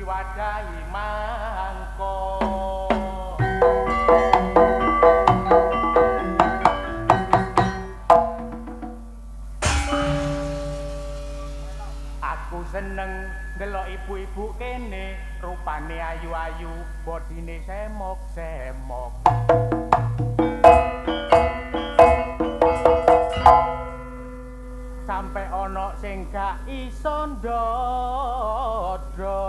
diwadahi mangko. Aku seneng ndelok ibu-ibu kene, rupane ayu-ayu, bodine semok-semok. Sampai ana sing gak iso ndodho.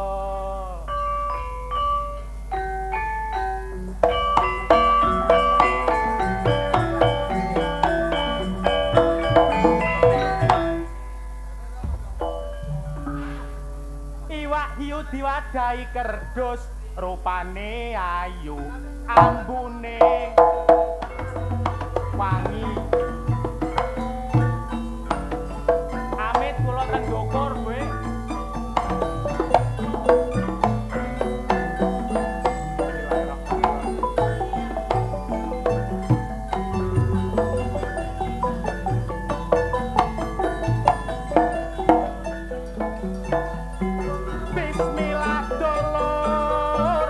Iwak hiu diwadahi kerdus, rupane ayu, ambune wangi. Amit kula teng Bogor kowe. Bismillah dulur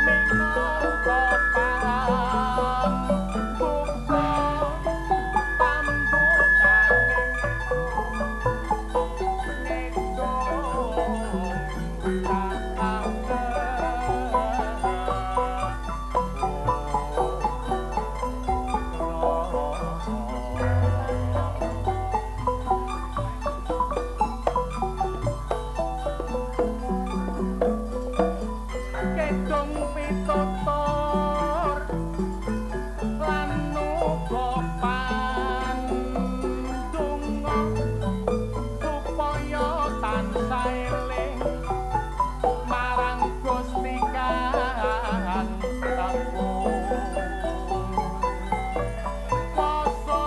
minangka pambuka pambukane kedong pitutur lan uga pandonga supaya tansah eling marang Gusti Kang Agung. Wasa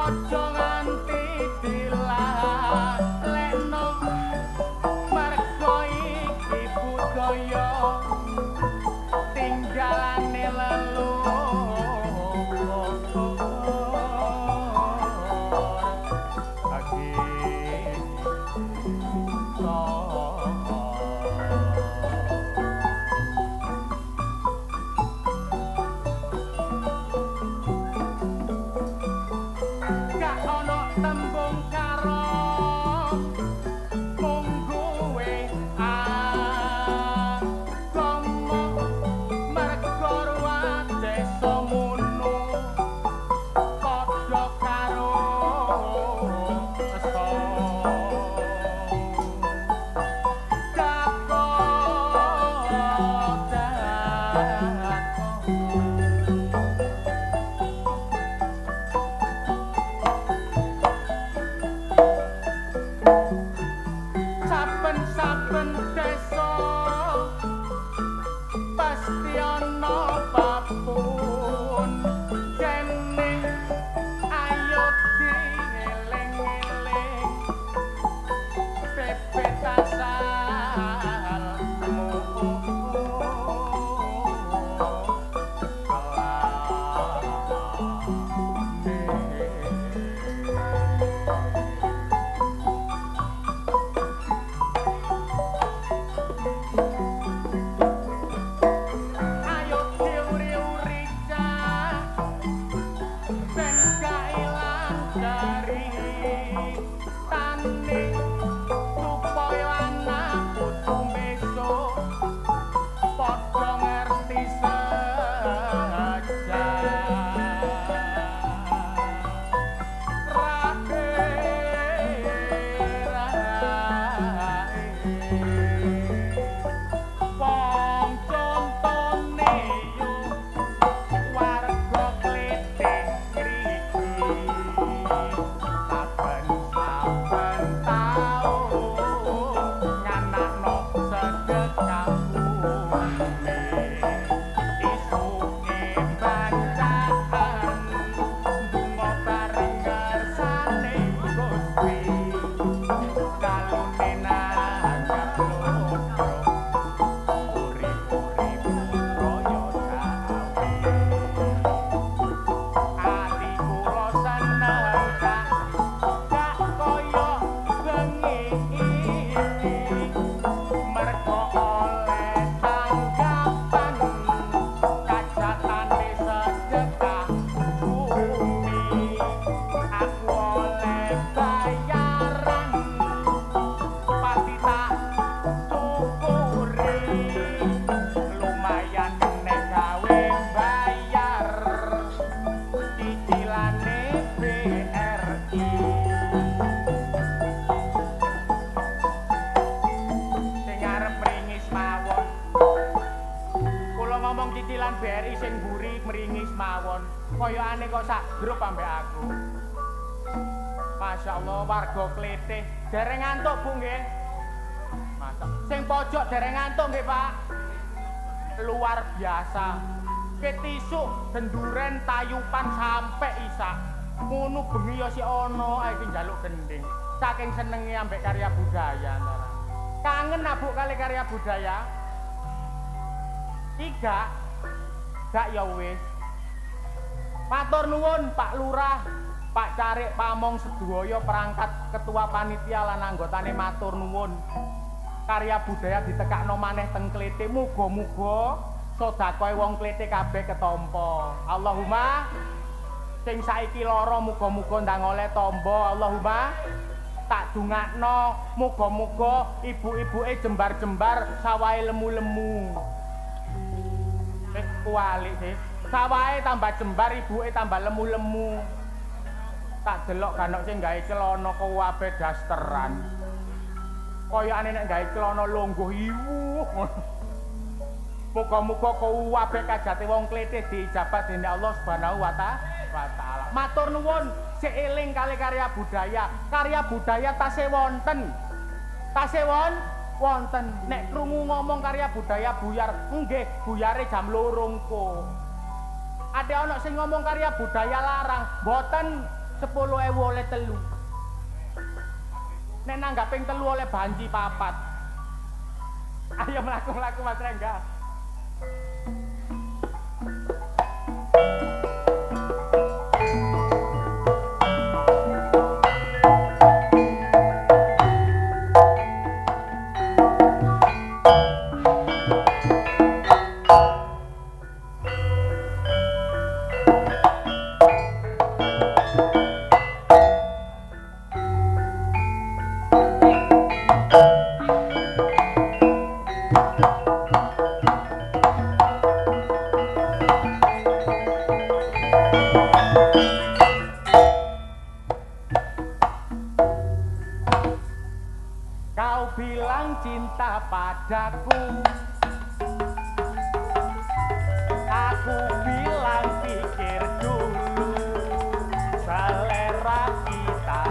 aja nganti dilalekno BRI sing mburi mringis mawon. Kayane kok sak grup ambek aku. Masya Allah, warga Klethih dereng ngantuk Bu nggih. Masa sing pojok dereng ngantuk nggih Pak. Luar biasa. Ketisuk denduren tayupan sampai isak. Ngono bengi ya si ono ae iki njaluk gending. Saking senenge ambek karya budaya antara. Kangen abuk kali karya budaya? Iga gak ya wis. Matur nuwun Pak Lurah, Pak Carik Pamong sedaya perangkat ketua panitia lan anggotane matur nuwun. Karya budaya ditekakno maneh teng Klethih. Muga-muga sedekahe wong Klethih kabeh ketampa. Allahumma sing saiki lara muga-muga ndang oleh tamba. Allahumma tak dungakno muga-muga ibu-ibuke jembar-jembar sawahe lemu-lemu. Kualik sih. Sawahe tambah jembar, ibuke tambah lemu-lemu. Tak delok ganok sing gawe celana kuwabe dasteran. Kayane nek gawe celana longgo iwu. Muga-muga kuwabe kajate wong Klethih diijabat dening Allah Subhanahu wa taala. Matur nuwun, sik eling kali karya budaya. Karya budaya tasih wonten. Tasih wonten. Nek krungu ngomong karya budaya buyar, nggih, buyare jam 2 engko. Ada ana sing ngomong karya budaya larang, mboten 10.000 oleh 3. Nek nanggap ping 3 oleh banji 4. Ayo mlaku-mlaku Mas Rengga. Kau bilang cinta padaku, aku bilang pikir dulu. Selera kita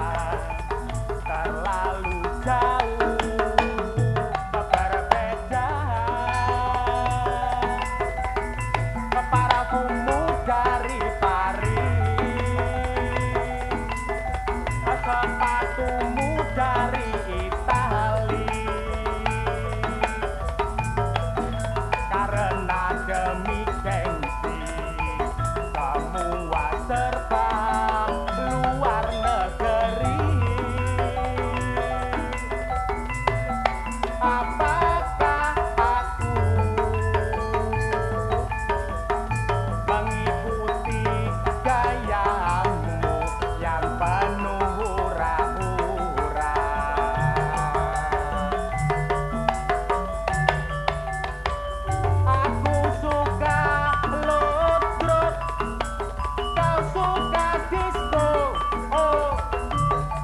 terlalu jauh berbeda. Parfummu dari Paris, sepatumu dari Itali. Karena demi gengsi semua serba luar negeri. Apakah aku mengikuti gayamu yang penuh hura-hura? Aku suka lodrot, kau suka disco. Oh,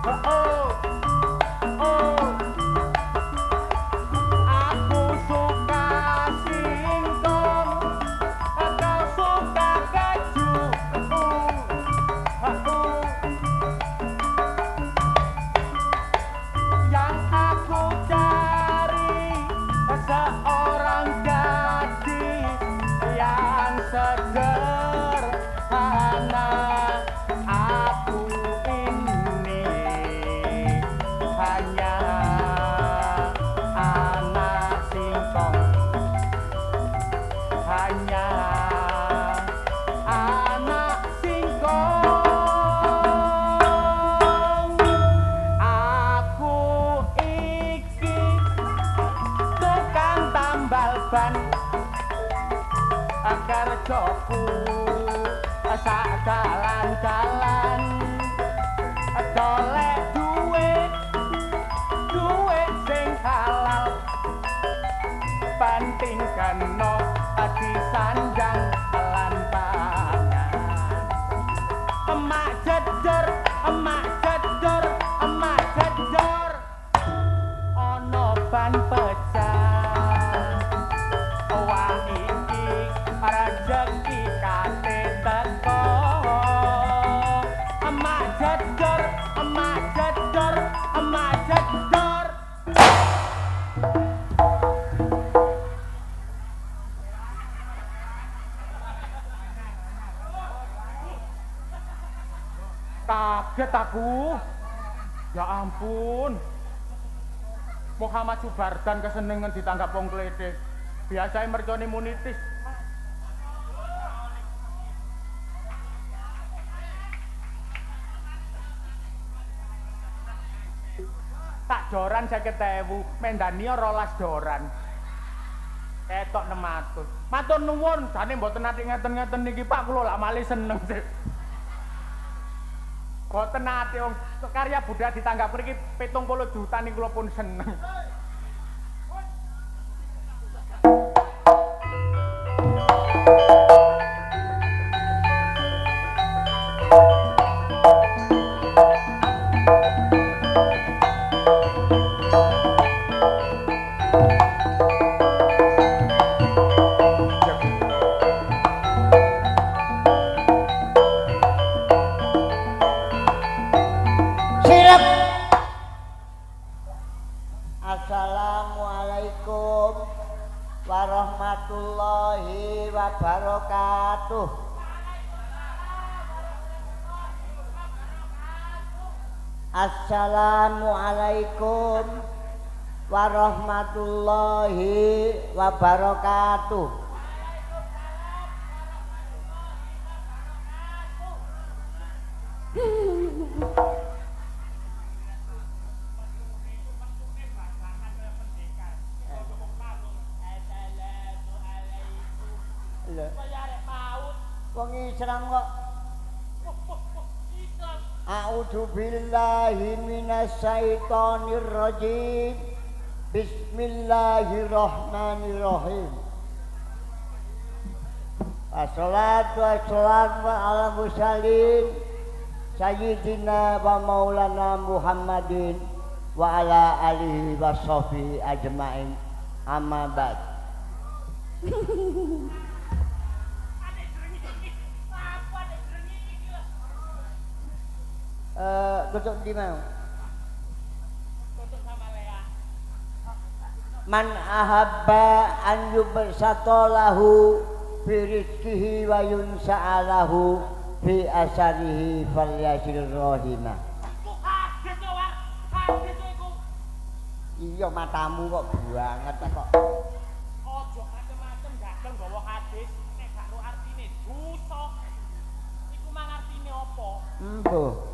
oh, oh, oh. Aku suka singkong, kau suka keju. Yang aku cari seorang gadis yang sederhana. Aku ini hanya anak singkong, hanya anak singkong. Aku iki tukang tambal ban, kerjaku sak dalan-dalan. Golek duit sing halal, pentingkan no disanjang lan pangan. Emak jedor, emak jedor, emak jedor. Ono ban pecah, wah iki raja Kaget aku. Ya ampun. Muhammad Subardan kesenengan ditanggap wong klethek. Biasae mercone munitis. Tak joran 50.000, mendania 12 joran. Ketok 600. Matur nuwun, jane mboten nate ngeten-ngeten niki Pak, kula lak malih seneng sih. Mboten nate wong karya budaya ditanggap mriki 70 juta niku kula pun seneng. Assalamualaikum warahmatullahi wabarakatuh. Assalamualaikum warahmatullahi wabarakatuh. Wong Islam kok. A'udzu billahi minasyaitonir rajim. Bismillahirrahmanirrahim. Wassalatu wassalamu ala mursalin sayyidina wa maulana Muhammadin wa ala alihi washabihi ajmain. Amma ba'd. Tutup di mau. Tutup sama Lea. Man ahabba an yubsatalahu fi rizqihi wa yunsa'alahu fi asarihi falyasil rahimah. Kaget yo, Wak. Kaget yo iku. Iya matamu kok banget kok. Ojo macem-macem gagel nggawa hadis nek gak ro artine dosa. Iku mang artine apa? Embuh.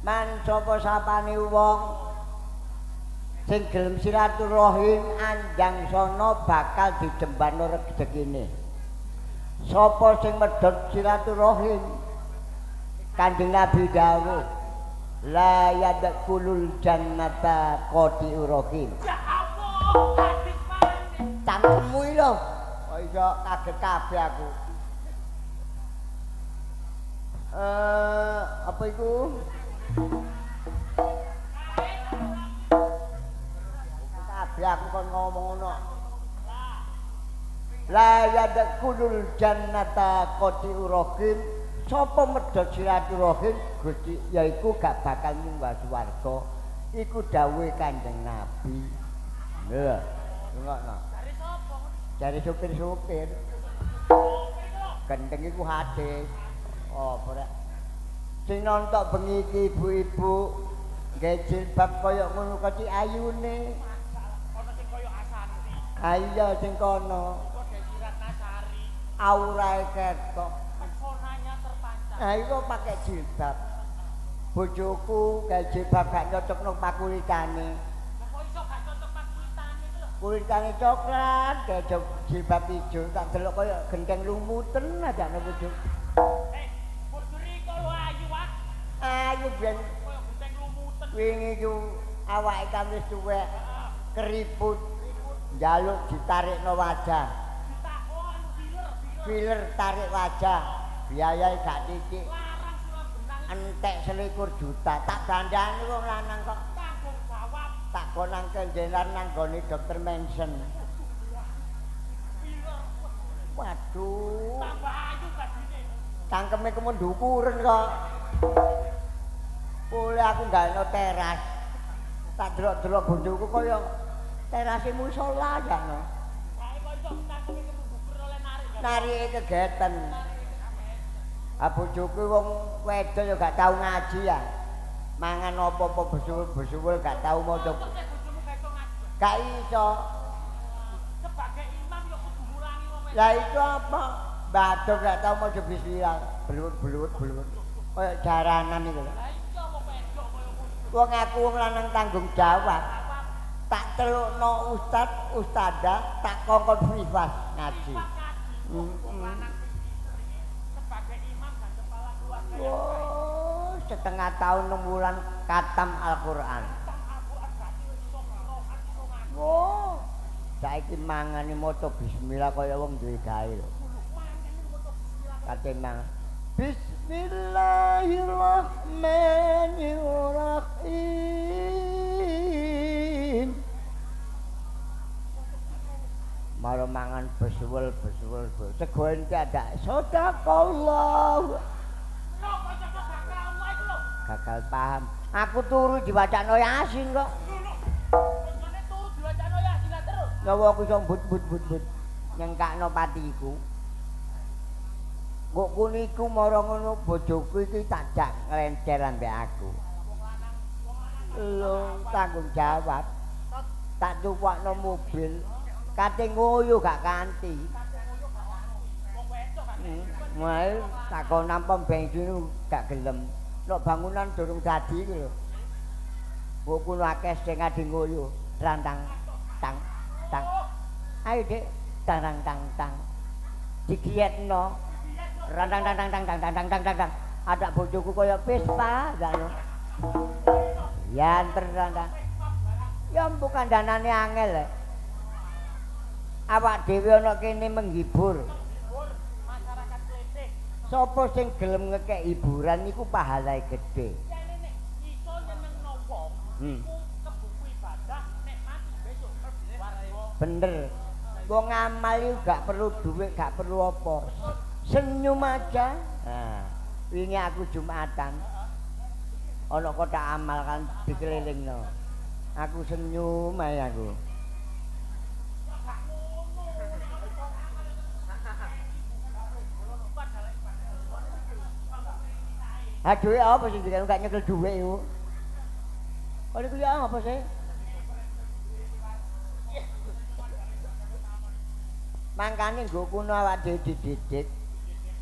Man sapa sapane wong sing gelem silaturahim anjang sono bakal dijembano rezekine. Sapa sing medhot silaturahim Kanjeng Nabi dawuh la yadkhulul jannata qati'ur rahim. Ya Allah, hadis maneh. Cangkemmu iki lho. Oh iya kaget kabeh aku. Apa iku? Kabeh aku kon ngomong ngono. La yadkhulul jannata qati'ur rahim. Sapa medhot silaturahim Gusti yaiku gak bakal nyembah swarga. Iku dawuhe Kanjeng Nabi. Lho, ngono. Dari sapa? Dari supir-supir. Gendeng iku hadis. Oh, ora. Sing nonton bengi iki ibu-ibu nggae jilbab kaya ngono kok ayune. Ana sing kaya Asanti. Ayo sing kono. Kok Desirat Nasari. Aurae ketok. Pesonanya terpancar. Nah, iku pakai jilbab. Bojoku gawe jilbab gak cocokno pakulitane. Kok iso gak cocok pak kulitane itu lho. Kulitane coklat, gawe jilbab ijo, tak delok kaya genteng lumuten adane bojoku. Bojone iku lho ayu, Wak. Ayo ben Kaya genteng lumutan. wingi ku awake kan wis tuwek, keriput, njaluk ditarikno wajah. Ditakon filler. Filler tarik wajah. Biayae gak titik. Larang sulam benang. Entek 21 juta. Tak dandani wong lanang kok. Tanggung jawab. Tak konang kenjelan nang gone dokter Mansion. Filler. Waduh. Tambah ayu badine. Cangkeme kemun dukuren kok. Boleh aku gakno teras. Tak delok-delok bojoku kaya terase musala ya no. Kae kok iso cangkeme kemubuker oleh narik narike kegeten. Ah bojoku wong wedok ya gak tau ngaji ya. Mangan apa-apa besul-besul gak tau maca. Gak iso. Sebagai imam ya kudu ngulangi wong wedok. Lah itu apa? Badok gak tau maca bismillah. Belut. Kaya jaranan iku lho. Lah iya wong wedok kaya ngono. Wong aku wong lanang tanggung jawab. Tak celukno ustadzah, tak kongkon privas ngaji. Sebagai imam dan kepala keluarga. Oh, setengah tahun 6 bulan katam Al-Qur'an. Oh, saiki mangane maca bismillah kaya wong duwe gawe lho. Kate mangan. Bismillahirrahmanirrahim. Maro mangan besuwel. Sego ente ada sedaqallah. Gagal paham. Aku turu diwacakno Yasin kok. Kene turu diwacakno Yasin terus. Nyawa aku iso but nyengkakno patiku. Kok kuniku mara ngono bojoku iki tak jak nglencer ambek aku. Lho, tanggung jawab. Tak tuwakno mobil. Kate ngoyo gak kanthi. Wae takon nampung bensin gak gelem. Nek bangunan durung dadi iki lho. Mbok kuwi akeh sing adi ngoyo. Rantang tang. Ayo Dik, tang. Digietno. Rantang. Ada bojoku kaya Vespa ngono. Ya anter rantang. Ya bukan danane angel. Awak dhewe ana kene menghibur. Masyarakat kletik. Sapa sing gelem ngekek hiburan niku pahalae gedhe. Nek iso nyenengno wong, kebuku ibadah nek mati besok warga. Bener. Wong amal iku gak perlu duit, gak perlu apa. Senyum aja. Nah, wingi aku Jumatan. Ana kotak amal kan dikelilingno. Aku senyum ae aku. Duit apa sih dikene gak nyekel duit iku. Kok niku ya apa sih? Mangkane nggo kuno awak dhewe dididik.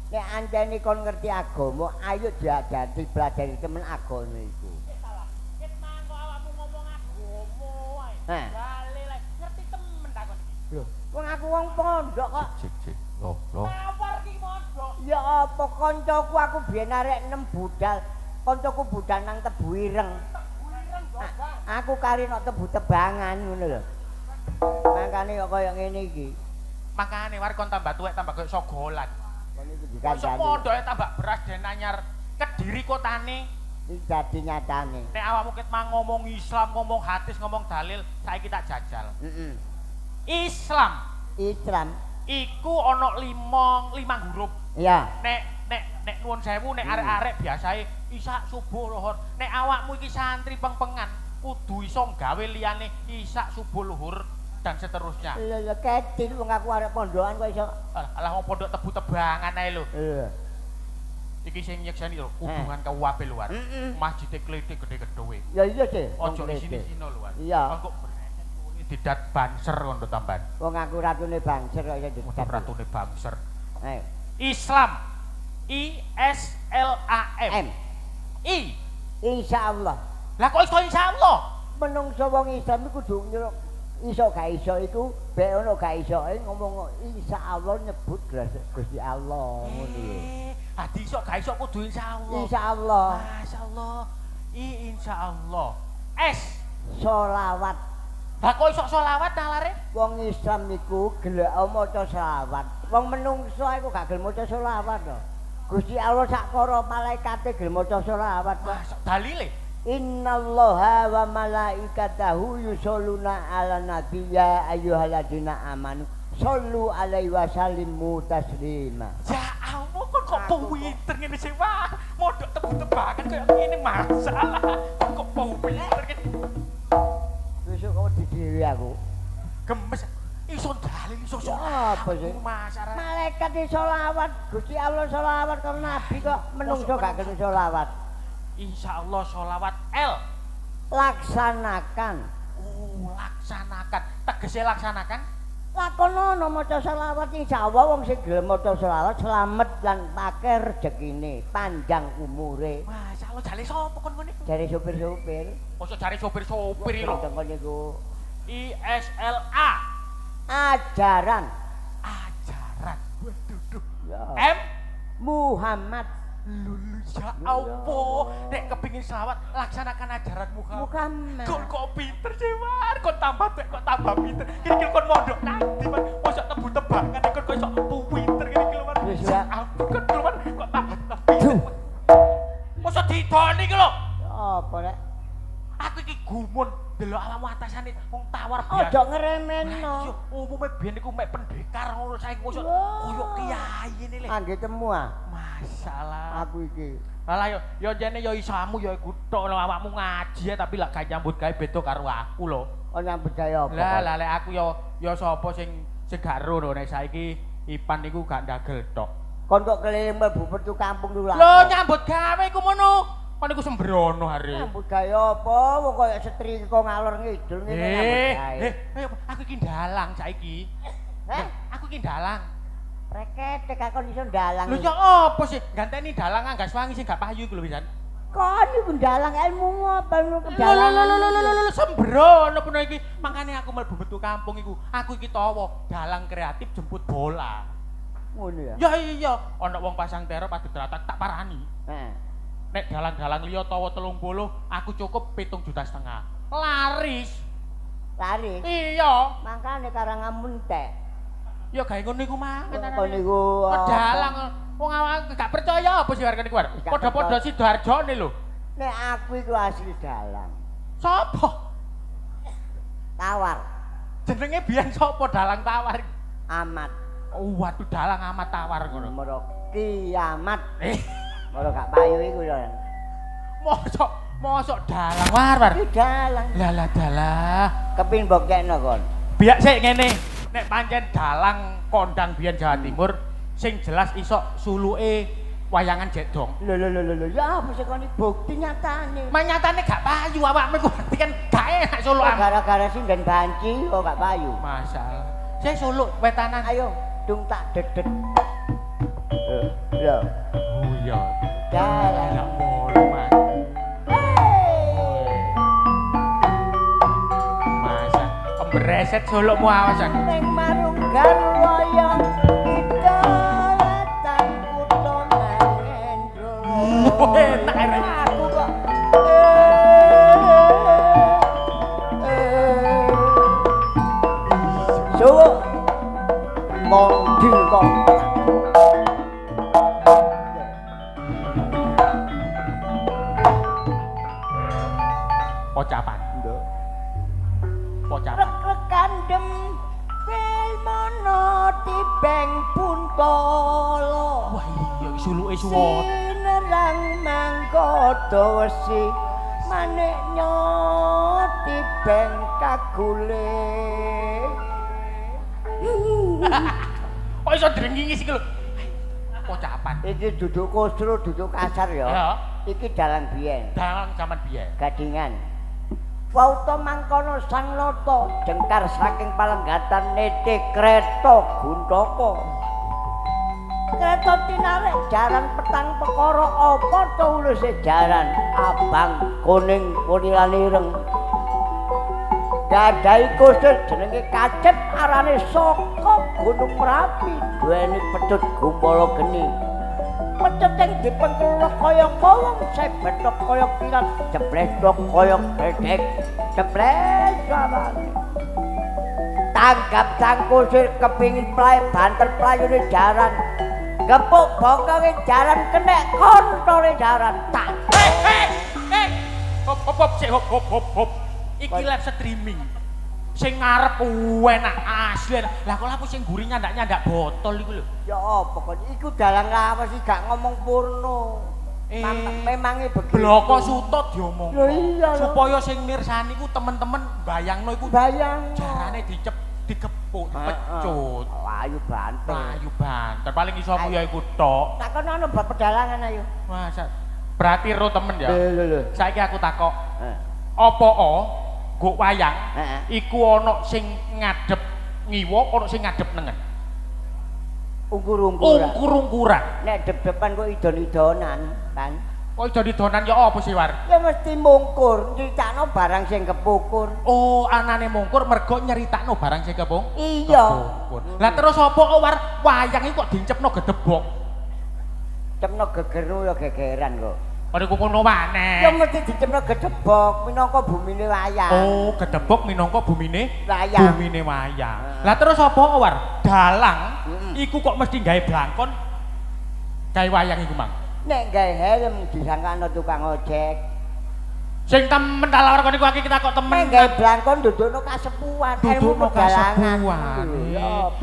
Nek anjene kon ngerti agama, ayo diajari pelajari temen agama iku. Salah. Ket mangko awakmu ngomong agama wae. Heh. Bali lek ngerti temen takon iki. Lho, wong aku wong pondok kok. Cik. Loh. Ngawur ki mondok. Ya apa kancaku aku biyen arek 6 budal. Kancaku budal nang Tebu Ireng. Wireng gogah. Aku kari nok Tebu Tebangan ngono lho. Mangkane kok kaya ngene iki. Makane war kon tambah tuwek tambah koyo sogolan. Kon iki Kok dikandani. mondoke tambah beras den anyar Kediri kotane. Iki dadi nyatane. Nek awakmu ket mang ngomong Islam, ngomong hadis, ngomong dalil, saiki tak jajal. Heeh. Islam Islam. iku ana limang huruf. Iya. Nek nuwun sewu nek arek-arek biasae isak subuh luhur. Nek awakmu iki santri peng-pengan kudu iso gawe liyane isak subuh luhur dan seterusnya. Lho ketil wong aku arek pondokan kok iso. Alah wong pondok Tebu Tebangan ae lho. Iya. Iki sing nyekseni lho hubungan KUHP luar. Heeh. Masjid Kletik gede-gedewe. Ya iya sih. Ojo di sini-sini luar. Iya. Kok didat banser kono tambahan. Wong aku ratune bangser kok iso Udah dicat. ratune banser. Ayo. Islam. ISLAM. M. I. Insyaallah. Lah kok iso insyaallah? Menungso wong Islam iku kudu nyeluk iso gak iso iku bek ono gak isoe ngomong insyaallah nyebut Gusti Allah ngono lho. Hadi iso gak iso kudu insyaallah. Insyaallah. Masyaallah. Insyaallah. S. Sholawat. Lah kok iso selawat nalare? Wong Islam iku gelek maca selawat. Wong menungso iku gak gelem maca selawat lho. Gusti Allah sak para malaikate gelem maca selawat. Dalile. Innallaha wa malaikatahu yusholluna 'alan nabi ya ayyuhalladzina amanu shollu 'alaihi wa sallimu taslima. Ya Allah kok pinter ngene sih wah. Modok Tebu-Tebangan koyo ngene masalah. Kok pinter ngene. Besok kok didiri aku. Gemes iso dalil iso apa sih? masyarakat. Malaikat iso selawat, Gusti Allah selawat karo nabi kok menungso gak gelem selawat. Insyaallah sholawat L. Laksanakan. Laksanakan. Tegese laksanakan. Lakonono maca selawat insyaallah wong sing gelem maca selawat slamet lan akeh rezekine, panjang umure. Masyaallah jare sapa kon ngene? Jare sopir-sopir. Mosok jare sopir-sopir lho. Kon niku ISLA. ajaran. Ajaran. Waduh. Ya. M Muhammad. Lulu ya apa? Nek kepingin selawat laksanakan ajaran Muhammad. Kok pinter cewar, kok tambah pinter. Kira-kira kon mondok nanti man, mosok tebu-tebangan kok iso pinter kira-kira man. Ya ampun kok keluar kok tambah pinter. Mosok didoni ki lho. Apa rek? Aku iki gumun delok awakmu atasane wong tawar biasa. Ojo ngeremeno. Yo, umume biyen iku mek pendekar ngono saiki mosok koyo kiai ngene lho. Angge temu ah. Masalah. Aku iki. Alah yo jane yo isamu yo iku tok lho awakmu ngaji tapi lak gak nyambut gawe beda karo aku lho. Oh nyambut gawe apa? Lah lek aku yo sapa sing gak ro nek saiki Ipan niku gak ndagel tok. Kon kok keliling mlebu pertu kampung dulu. Lho nyambut gawe iku ngono. Kon niku sembrono hari. Nyambut gawe apa? Wong koyo setrika ngalor ngidul ngene nyambut gawe. Aku iki ndalang saiki. Aku iki ndalang. Reket kakon iso ndalang. Lho ya apa sih? Ganteni dalang anggas wangi sing gak payu iku lho pisan. Kon iku ndalang ilmu apa ngono dalang. Lho sembrono peno iki. Makane aku mlebu metu kampung iku. Aku iki tawa dalang kreatif jemput bola. Ngono ya. Ya iya, ana wong pasang terop padha teratak tak parani. Heeh. Nek dalang-dalang liya tawa 30, aku cukup 7,5 juta. Laris. Laris. Iya. Mangkane karangamun tek. Ya gawe ngono iku mah. Kok niku dalang wong awak gak percaya apa sih warga niku. Padha-padha Sidoarjone lho. Nek aku iku asli dalang. Sopo? Tawar. Jenenge biyen sapa dalang tawar? Amat. Oh, waduh dalang amat tawar ngono. Moro kiamat. Moro gak payu iku lho. Mosok dalang war. Iki dalang. Lah dalah. Kepin bokekno kon. Biak sik ngene. Nek pancen dalang kondang biyen Jawa Timur sing jelas iso suluke wayangan jedong. Lho ya apa sih kon iki bukti nyatane. Nyatane gak payu awakmu iku berarti kan gak enak sulukan. Gara-gara sinden banci kok gak payu. Masalah. Saya suluk wetanan. Ayo, dung tak dedet. Lho. Oh iya. Dalang. Gak molo, Mas. Masa pembereset sulukmu awasan. Ning marunggan wayang idolatan kutho ngendro. Enak arek. Aku kok suwuk mondil kok. Pocapan. Nduk. Pocapan. Rekandem filmono tibeng puntala. Wah iya suluke suwon. Sinerang mangkoto wesi manik nyoti beng kagule. Kok iso drengingis iki lho. Pocapan. Iki duduk kosro, duduk kasar ya. Ya. Iki dalang biyen. Dalang zaman biyen. Gadingan. Wauta mangkono sang nata jengkar saking palenggatan nete kreta guntaka. Kreta tinarik jaran petang perkara apa to uluse jaran abang kuning punilan ireng. Gadahi kusut jenenge Kacep arane saka Gunung Merapi duweni pecut gumpala geni. Pecut sing dipengkelok kaya kawong sebetok kaya pirat jeblesok kaya bedek jebles sawane. Tanggap sang kusir kepingin play banter playune jaran. Gepuk bokonge jaran kenek kontore jaran tak. Hop sik hop. Iki live streaming. Sing ngarep enak asli. Lah kok lapo sing mburi nyandak botol iku lho. Ya apa kok iku dalang lawas iki gak ngomong purno. Memangnya begitu. Bloko sutut diomong. Lho iya lho. Supaya sing mirsani ku temen-temen bayangno iku bayang jarane empuk pecut. Ayu banter. Ayu banter. Paling iso ku ya iku tok. Takon ana bab pedalangan ayo. Masa berarti ro temen ya. Lho. Saiki aku takok. Apa guk wayang iku ana sing ngadep ngiwa, ana sing ngadep nengen. Ungkur-ungkuran. Ungkur-ungkuran. Nek dep-depan kok idon-idonan, kan. Kok iso didonan ya apa sih, War? Ya mesti mungkur, nyritakno barang sing kepukur. Oh, anane mungkur mergo nyeritakno barang sing kepung. Iya. Lah terus apa kok War wayang iki kok dicepno gedebok? Cepno gegeru ya gegeran kok. Kok iku kono maneh. Ya mesti dicepno gedebok minangka bumine wayang. Oh, gedebok minangka bumine wayang. Bumine wayang. Lah terus apa kok War? Dalang iku kok mesti gawe blangkon gawe wayang iku, Mang. Nek gawe helm disangkano tukang ojek. Sing temen talawar kene iku kita kok temen. Nek gawe blangkon dudukno kasepuan, Dudukno kasepuan.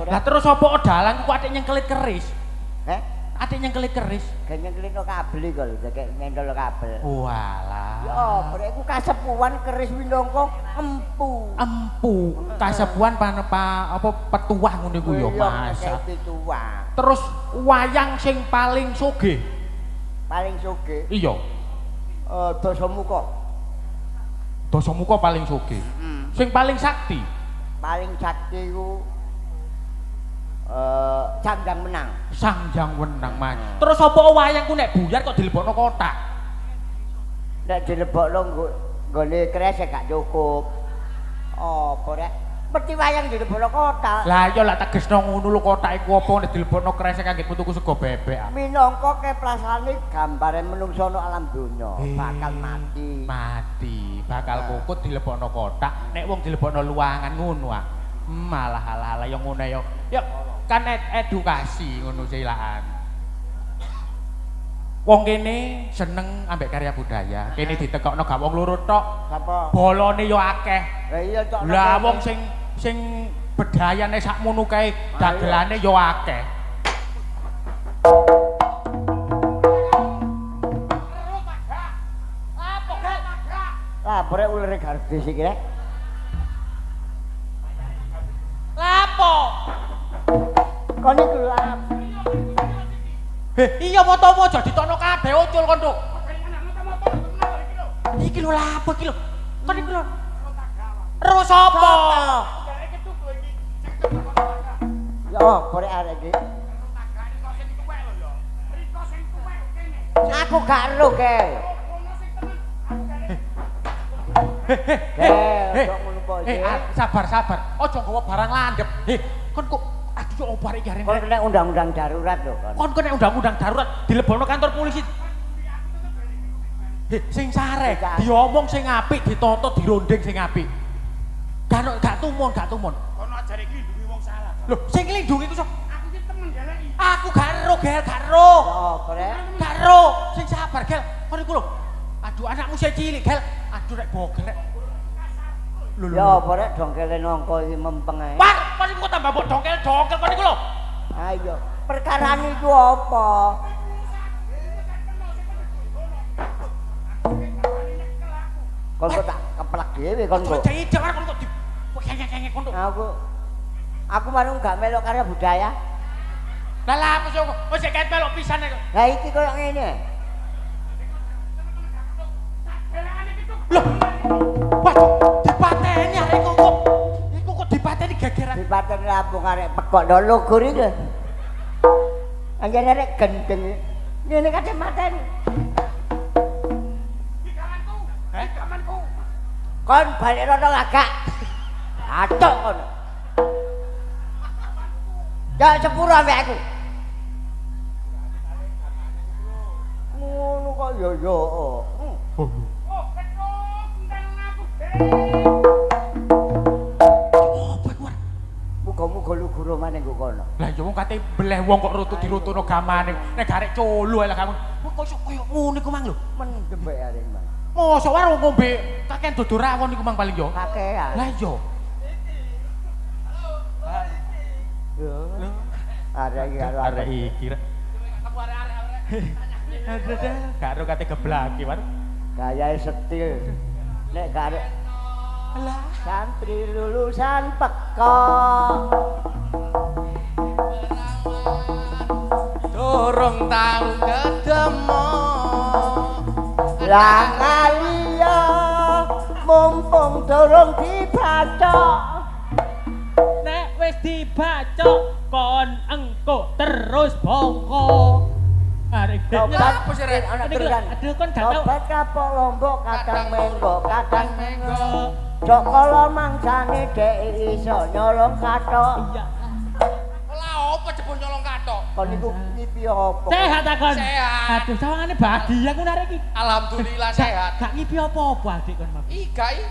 Lah terus apa dalang iku atik nyengkelit keris? Atik nyengkelit keris. Gawe nyengkelitno kabel kok lho, kayak ngendol kabel. Walah. Ya, brek iku kasepuan keris minangka empu. Empu. Kasepuan apa petuah ngono iku ya, masa. Terus wayang sing paling sugih. Paling sugih. Iya. Dasamuka. Dasamuka paling sugih. Sing paling sakti. Paling sakti iku Sangjang Menang. Sangjang Wenang, Mas. Terus apa wayang ku nek buyar kok dilebokno kotak? Nek dilebokno nggone kresek gak cukup. Apa rek? Mesti wayang dilebokno kotak. Lah iya lak tegesno ngono lho kotak iku apa nek dilebokno kresek kangge tuku sego bebek. Minangka keplasane gambare menungso ana alam donya, bakal mati. Mati, bakal kukut dilebokno kotak, nek wong dilebokno luangan ngono ah. Malah ala-ala yang ngono ya. Ya kan edukasi ngono silaan. Wong kene seneng ambek karya budaya. Kene ditekokno gak wong loro tok. Sapa? Bolone yo akeh. Lah iya tok. Lah wong sing bedayane sakmono kae dagelane yo akeh. Lah brek ulere gardis iki rek. Lapo? Kon iku lha. Iya moto-moto ditokno kabeh ucul kon Tuk. Iki lho lapo iki lho. Kon iku lho. Ro sapa? Yo, brek arek iki. Aku gak ero ke. Sabar. Ojo nggawa barang landhep. Kon kok aduh opo arek iki arene. Kon kena undang-undang darurat lho kon. Kon kena undang-undang darurat dilebokno kantor polisi. Sing sare, diomong sing apik, ditoto, dirondeng sing apik. Gak tumon. Kono ajare nglindungi wong salah. Lho, sing nglindungi iku sapa? Aku iki temen galeki. Aku gak ero. Oh, brek. Gak ero. Sing sabar, Gel. Kon iku lho. Aduh, anakmu sing cilik, Gel. Aduh rek bogel rek. Yo, brek dongkele nongko iki mempeng ae. War, kon iku tambah mbok dongkel kon iku lho. Ayo, perkarane iku apa? Kon kok tak keplek dhewe kon kok. Jadi jangan kon kok di kengek kon. Aku marung gak melok karya budaya. Lah lah apa sih kok sik ket melok pisan kok. Lah iki koyo ngene. Loh. Wah, dipateni arek kok. Iku kok dipateni gegeran. Dipateni rampung arek pekok ndo lugur iki. Anjane arek gendeng. Ngene kadhe mateni. Kamanku. Kon balik rono agak. Atok kon. Dak sepuro ambek aku. Ngono kok yo. Oh, ketok ndang aku. Apa iku? Muga-muga lugur maneh nggo kono. Lah yo wong kate beleh wong kok rutu dirutuno gamane. Nek garek colo lah kamu. Kok iso koyo ngono iku mang lho. Mendem bae arek mang. Mosok wae ngombe kakek dodo rawon iku mang paling yo. Kakean. Lah yo. Yo. Arek iki. Gak ero kate geblaki, War. Gayae setil. Nek gak arek Lah, santri lulusan peko. durung tau ketemu. Lah ngaliya mumpung durung dibaca. Nek wis dibacok kon engko terus bongko. Arek Obat Apa sih, Rek? ana tulisan. Aduh kon gak tau. Obat kapok lombok kadang menggo kadang menggo. Jok kala mangsane dek iso nyolong kathok. Iya. Lah apa jebul nyolong kathok? Kon niku ngipi apa? Sehat ta kon? Sehat. Aduh sawangane bahagia ku arek iki. Alhamdulillah sehat. Gak ngipi apa-apa adik kon mau. Iga i.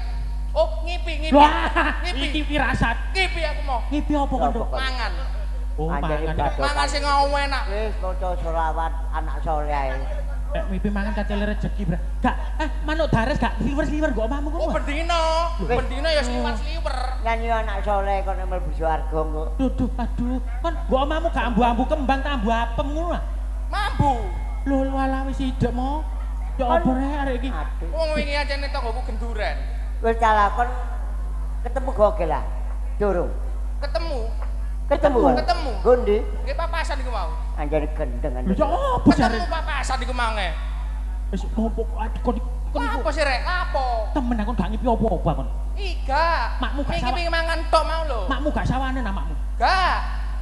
Oh, ngipi. Wah, Ngipi. iki firasat. Ngipi aku mau. Ngipi apa kon, Dok? Mangan. Oh, Anjane mangan. badhe. Mangan sing enak. Wis maca selawat anak soleh ae. Nek ngipi mangan kacele rezeki, Bro. Gak manuk dares gak sliwer-sliwer kok omahmu Oh, kok. bendino. Bendino ya sliwat-sliwer. Nyanyi anak soleh kon mlebu swarga kok. Duduh, aduh. Kon gak omahmu gak ambu-ambu kembang tak ambu apem ngono ah. Mambu. Lho walah wis idek mo. Ya apa rek arek iki? Aduh. Wong wingi aja nek tonggoku genduren. Wis calakon ketemu gogel lah. Durung. Ketemu. Ketemu. Ketemu. Gondi Nggih papasan iku mau. anjane gendeng Lho ya apa sih arek? Ketemu papasan iku mange. Wis opo aduh kon Apa sih rek? Apa? temen aku gak ngipi apa-apa kon. Iga. Makmu gak Iki salah. pengen mangan tok mau lho. Makmu gak sawane makmu. Gak.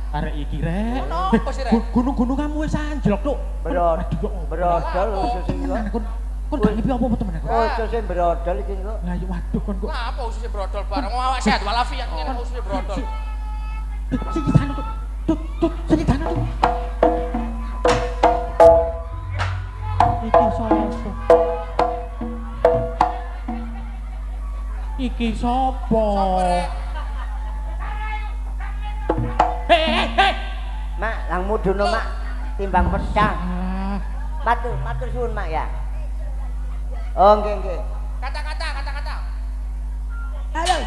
Arek iki rek. Ngono apa sih, Rek? Gunung-gunung kamu wis anjlok, Duk. Berod. Aduh, ya apa? Brodol usus iki kok. Temen kon gak ngipi apa-apa temen aku. Usus sing brodol iki kok. Lah ya waduh kon kok. Lah apa ususnya brodol bareng mau awak sehat walafiat ngene ususnya brodol. Sing di sana, Duk. Duk, sing di sana, Duk. Iki sapa? Iki sapa? Hei. Mak, lang mudune mak timbang pecah. Ah, Matur suwun mak ya. Oh nggih. Kata-kata. Halo.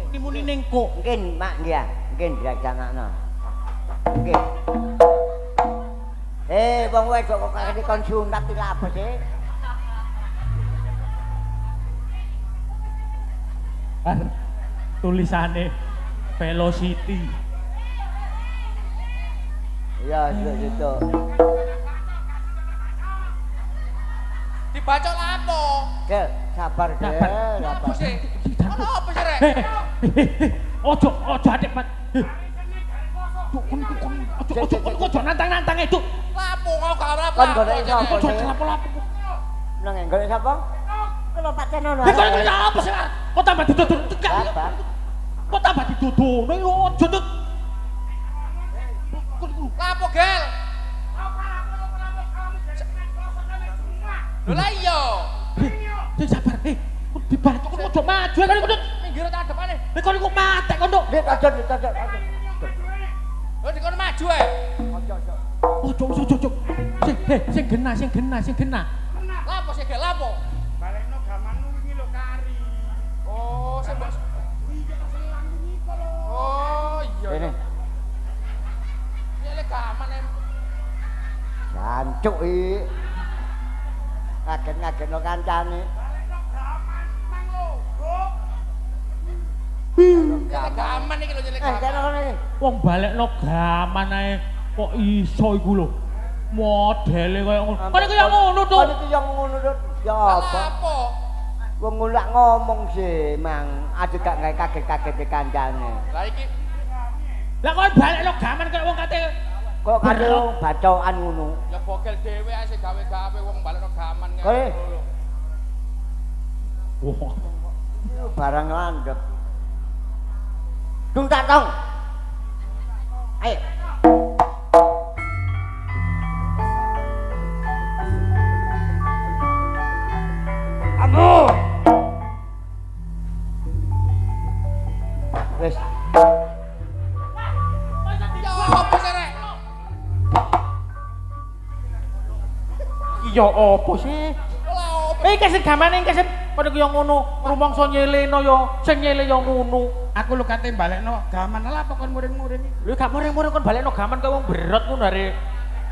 ini muni ning kok. Nggih mak nggih ya. Nggih direncanakan. Nggih. Wong wedok kok kene kon sunat iki lha apa sih? Tulisane Velocity. Ya, gitu. Dibaca lah apa? Gel, sabar gel, Apa sih? Ono apa sih rek? Ojo adik Pat. Duk ojo nantang-nantang itu. Lapo kau gak ora Kon golek sapa Ojo sih? lapo-lapo. Nang golek sapa? Kalau Pak Cenono. Kok apa sih? Kok tambah ditutur? Sabar. Kok tambah ditutur? Nek ojo tuh. Lapo gel? Lho lah iya. Sing sabar. Dibaca kok ojo maju kan kok. Minggir tak depane. Kok niku mate kok, Nduk. Dik aja. Lho dikono maju ae. Ojo. Sing gena. Lapo sih gel lapo? Balekno gamanmu wingi lho kari. Oh, sing mbok Iya selang wingi kok lho. Oh, iya. Ini Ini gaman em. jancuk iki. Ngagen-ngagen lo kancane. Balekno gaman mang lho, Bro. Ini gaman iki lho nyelek Cenono gaman. kene. Wong balekno gaman ae kok iso iku lho. Modele koyo ngono. Kok niku yo ngono to. Kon iki yang ngono to. Ya apa? Lapo? Wong ngulak ngomong sih, Mang. Aja gak gawe kaget-kaget kancane. Lah iki Lah kok balekno gaman koyo wong kate Kok kate bacokan ngono. ya bogel dhewe ae sing gawe-gawe wong balekno gaman Kowe? lho. Wah, Itu barang landhep. Dung tak tong. Ayo. Amu. Wes, Ya apa sih rek? iya apa sih? Lah apa? Iki sing gamane iki sing padha kaya ngono, rumangsa nyeleno ya, sing nyele ya ngono. Aku lho kate balekno gaman lah apa kon muring-muring iki. Lho gak muring-muring kon balekno gaman kaya wong berat ngono are.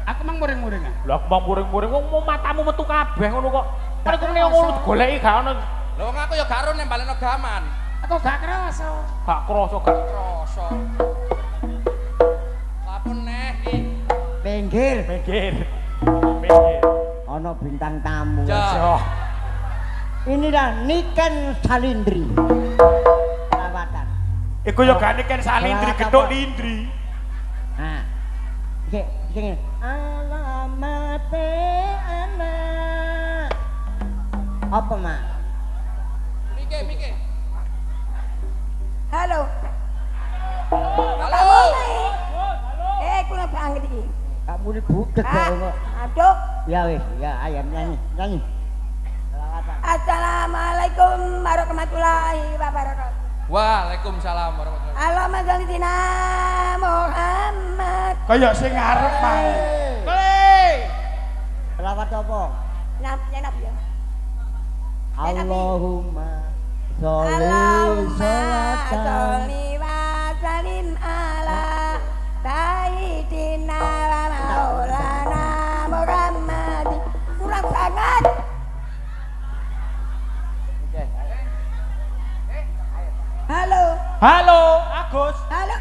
Aku mang muring-muring ah. Lah aku mau muring-muring wong matamu metu kabeh ngono kok. Kan kok ngene ngono digoleki gak ono. Lho wong aku ya gak ro nek balekno gaman. Aku gak kerasa. Gak kroso gak. Kroso. Lapun neh iki. Pinggir. Minggir. Minggir. Ana bintang tamu. Ja. Inilah Niken Salindri. Perawatan. Iku yo gak niken salindri gedhok lindri. Nah. Sing alamate anak. Apa, Mak? Mike. Halo. Halo. Kula banget iki. Kamu ini budek kok. Aduh. Ya wis, ya ayo nyanyi. Selawatan. Assalamualaikum warahmatullahi wabarakatuh. Waalaikumsalam warahmatullahi wabarakatuh. Allahumma sholli dina Muhammad. Kayak sing ngarep Mang. Selawat apa? Nyenap ya. Allahumma sholli Allahumma salatan. sholli wa sallim ala sayyidina wa maulana Muhammad. Kurang banget. Halo. Halo, Agus. Halo.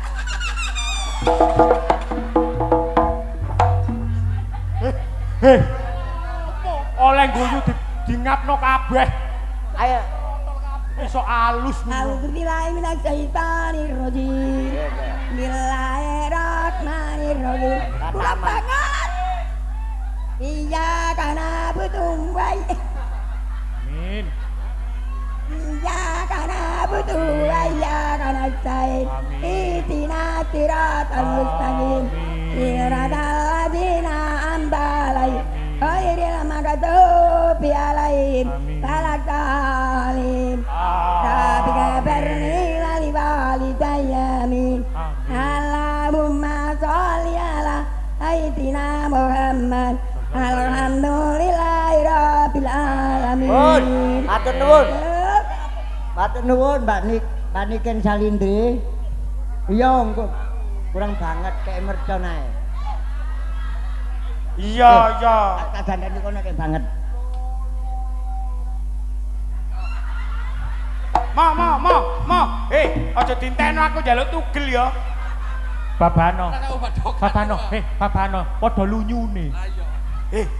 Oleh guyu di ngapno kabeh. Ayo. Iso alus niku. A'udzubillahi minasyaitonirrajim. Bismillahirrahmanirrahim. Kurang banget. Iya karena butuh bayi. Amin. Iya karena butuh iya karena saya. Itina siratal mustaqim. Siratal ladzina ambalai. Khairil maghdubi alaihim waladdallin. Rabbi ghfirli wa li walidayya amin. Allahumma sholli ala sayyidina Muhammad. Alhamdulillahi rabbil alamin. Pun, matur nuwun. Matur nuwun Mbak Niken Salindri. Iya, engko kurang banget kayak mercon ae. Iya. Tak gandani kono kayak banget. Mo. Aja dinteno aku njaluk tugel ya. Babano. Ora obat dok. Babano, padha lunyune. Ayo.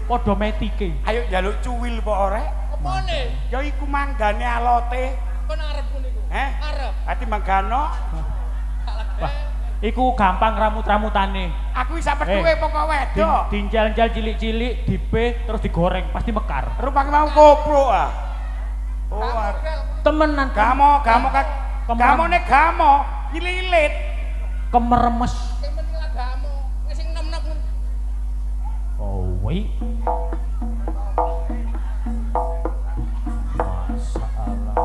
Padha metike. Ayo njaluk cuwil po orek. Opone? Ya iku manggane alote. Kon arep ngono iku. Arep. Ati manggano. Wah, iku gampang ramut-ramutane. Aku isa peduwe pokok wedok. Dinjal-njal cilik-cilik, dipe terus digoreng pasti mekar. Rupane mau koprok ah. Oh, Temenan gamo nek gamo nyililit. kemeremes. Sing penting agamu. Sing nem-nem. Oh, wait. Masalah.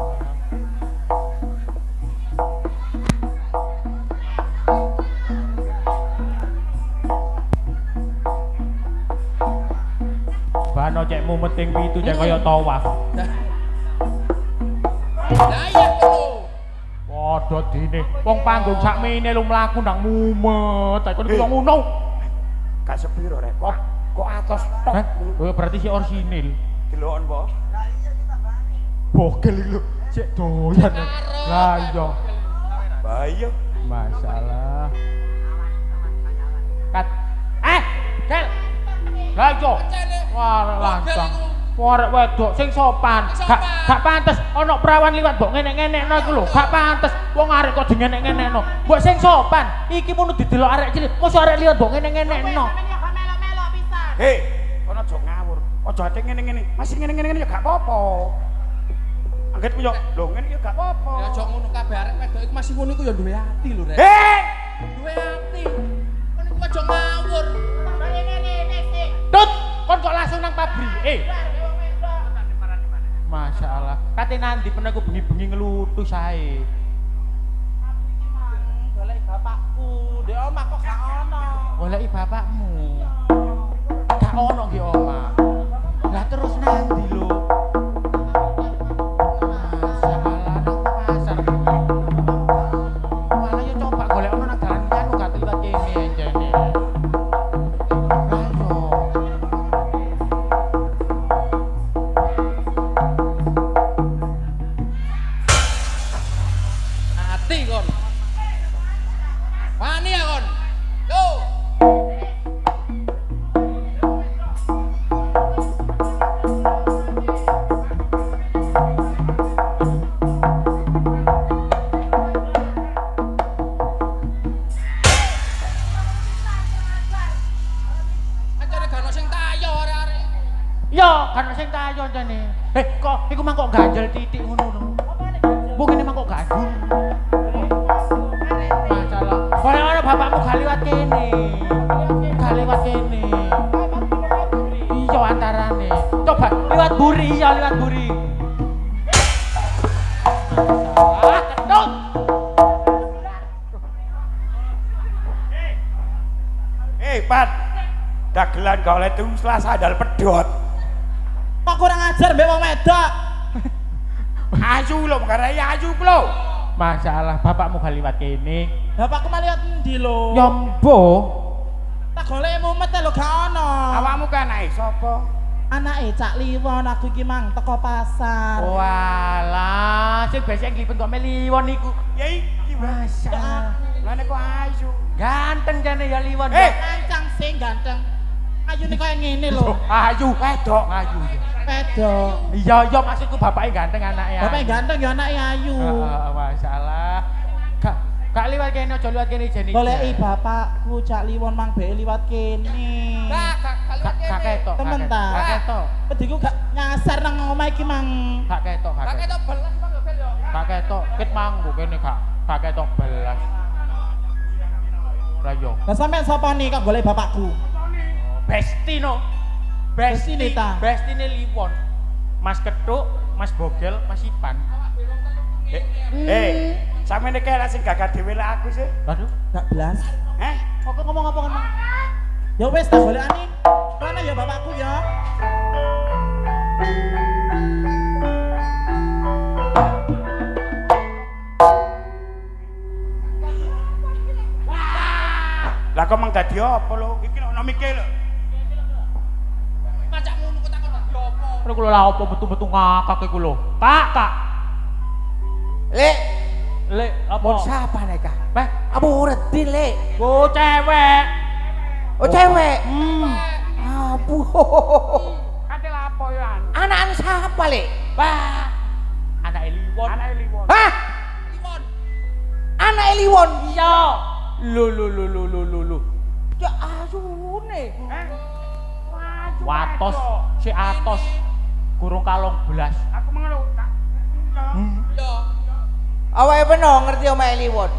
Bano cek mumeting pitu cek kaya tawaf. Lah iya kono. Padha dene wong panggung sakmene lu mlaku ndang mumet. Kok iku ngono. Gak sepiro rek. Kok atos tok. Oh, berarti si orsinil. Deloken po. Bogel iki lho, cek doyan. Lah iya. Bahaya. Masalah. Kat. Kel. Lah iya. Wah, lancang. Warek wedok sing sopan. Gak pantes ana perawan liwat mbok ngenek-ngenekno iku lho. Gak pantes wong arek kok dingenek-ngenekno. Mbok sing sopan, iki munu didelok arek cilik. Mosok arek liwat mbok ngenek-ngenekno. Hei, kono aja ngawur. Aja ate ngene-ngene. Masih ngene-ngene ya gak apa-apa. Angget yo, lho ngene iki gak apa-apa. Ya aja ngono kabeh arek wedok iku masih ngono iku ya duwe ati lho, Rek. Hei! Duwe ati. Kon iku aja ngawur. Tut, kon kok langsung nang pabrik. Masya Allah. Kate nanti pernah aku bengi-bengi ngelutu sae. Golek bapakku, ndek omah kok gak ono. Goleki bapakmu. Gak ono nggih omah. Lah terus nanti lho. Masya Allah nang pasar. Malah yo coba golek ono nang dalan liyan gak liwat kene enjene. ana sing tayo jane. Kok iku mangkok ganjel titik ngono. Mbok kene mangkok gandul. Masalah. Kaya ana bapakmu gak liwat kene. Gak liwat kene. Iya antarane. Coba liwat buri, iya liwat buri. Masalah ketut. Pat. Dagelan gak oleh tumplah sandal pedhot. Kok kurang ajar mbek wong wedok. Ayu lho, mengkarai ayu lho. Masalah bapakmu gak liwat kene. Bapakku mah liwat endi lho? Ya mbuh. Tak golek mumet lho gak ono. Awakmu kan anake sapa? Anake Cak Liwon, aku iki mang teko pasar. Walah, sing besek nglipen kok meliwon iku. Ya iki Masalah. Lah nek kok ayu. Ganteng jane ya liwon. Kancang sing ganteng. Ayune koyo ngene lho. Ayu wedok, ayu. Wedok. Iya, iya maksudku bapake ganteng anake. Bapake ganteng ya anake ayu. Heeh, masalah. Gak liwat kene, aja liwat kene jene. Goleki bapakku Cak Liwon mang be liwat kene. Gak ketok. Temen ta. Gak ketok. Pediku gak nyasar nang omah iki mang. Gak ketok, gak ketok. belas Bang Gobel yo. Gak ketok, ket manggo kene gak ketok belas. Lah yo. Lah sampean sapa nih kok golek bapakku? Bestino. Bestine ta? Bestine Liwon. Mas Ketuk, Mas Bogel, Mas Ipan. Sampe nek kira sing gagah dhewe lah aku sih. Waduh, Gak belas. kok ngomong apa kan? Ya wis tak golekane. Mana ya bapakku ya? Lah kok mang dadi apa lho? Iki ono mikir lho. Macak ngono kok takon dadi apa? Ora kula lah apa betul-betul ngakak iku lho. Kak. Lek, apa? Siapa nek Kak? Beh, Apa uredi Lek? oh cewek. Oh cewek. Abu. Kate lapo yo an? Anak siapa Lek? Bah. Anak Liwon. Anake Liwon. Hah? Liwon. Anak Liwon. Iya. Lu. Ya asune. Watos, si Atos. Gurung kalong belas. Aku mengeluh. Yo. Awake peno ngerti omahe Liwon.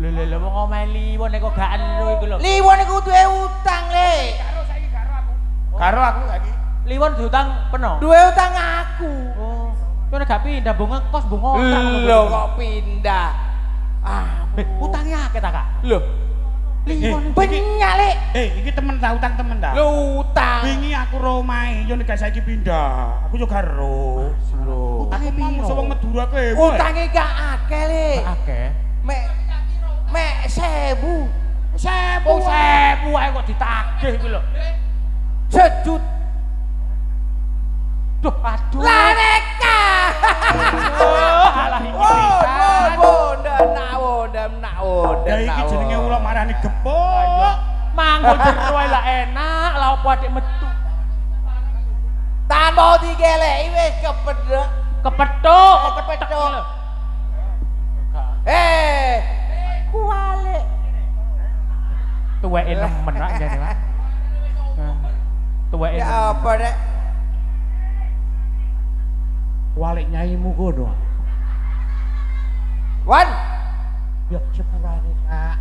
Lho wong omahe Liwon nek kok gak elu iku lho. Liwon iku duwe utang Lek. Karo saiki karo aku saiki. Liwon diutang peno. Duwe utang aku. Oh. Yo nek gak pindah mbok ngekos mbok ngontrak. Lho kok pindah. Utangnya akeh ta, Kak? Lho. Liwon banyak Lek. Iki temen ta utang temen ta? Lho utang. Wingi aku ro omahe yo nek saiki pindah. Aku yo karo. Lho. Utange Mau piro? wong Madura kowe. Utange gak akeh Lek. Akeh. Mek 1000. 1000 ae kok ditagih iki lho. Sejut. Duh, aduh. Lah neka. Alah iki pisan. Ya iki jenenge ula marani gepuk. Manggo jero ae lah enak, lah opo adik metu. Tanpa digeleki wis kepedhek. Kepethuk. Kepethuk. Kualik. Tuweke nemen wae jane, Pak. Tuweke. Ya apa rek? Walik nyaimu kono. Wan, Ya sepurane Kak.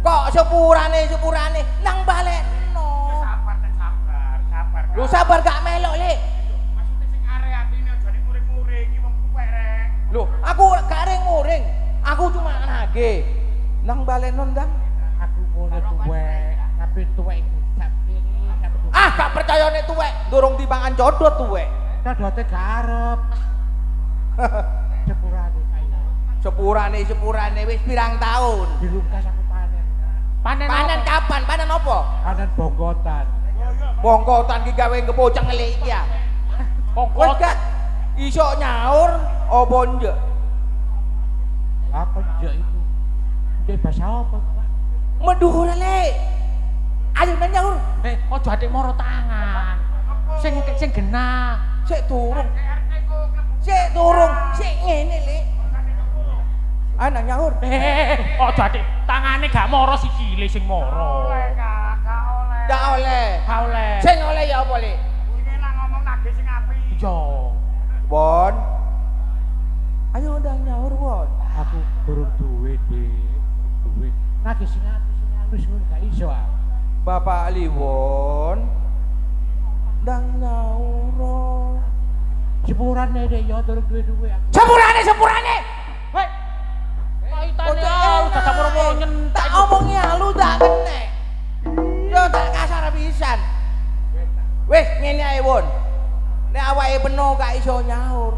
kok sepurane nang balekno. Sabar. Lu sabar gak melok, Lek. Maksudnya sing arek atine aja muring-muring iki wong tuwek rek. Loh, aku gak ring muring. Aku cuma nagih. Nang balekno ndang. Aku ngono tuwek, tapi tuwek iku sak kiri, sak peduli. Ah, gak percaya nek tuwek, durung dipangan codot tuwek. Dodote gak arep. Sepurane kaya. Sepurane wis pirang taun. Dilungkas aku panen. Panen kapan? Panen apa? Panen bonggotan. Bongkotan ki gawe ngepoceng ngelik iki ya. Wis Kok gak iso nyaur apa njek? Apa njek itu? Njek bahasa apa, Pak? Meduh Lek. Ayo nang nyaur. aja atik moro tangan. Sing genah. Sik durung. Sik ngene, Lek. Ayo nang nyaur. Aja atik tangane gak moro sikile sing moro. Gak oleh. Gak oleh. Sing oleh ya apa, Lek? Iki nang ngomong sing apik. Iya. Won. Ayo ndang nyaur, Won. Aku durung duwe, Dik. Duwe. Nagi sing halus ngono gak iso aku. Bapak Liwon. Ndang nyaur. Sepurane Dik ya durung duwe aku. Sepurane. Woi. Kaitane halus tak ngomong nyentak. Tak omongi halus tak kene. Yo tak kasar pisan. Wis ngene ae, Won. Nek awake beno gak iso nyaur.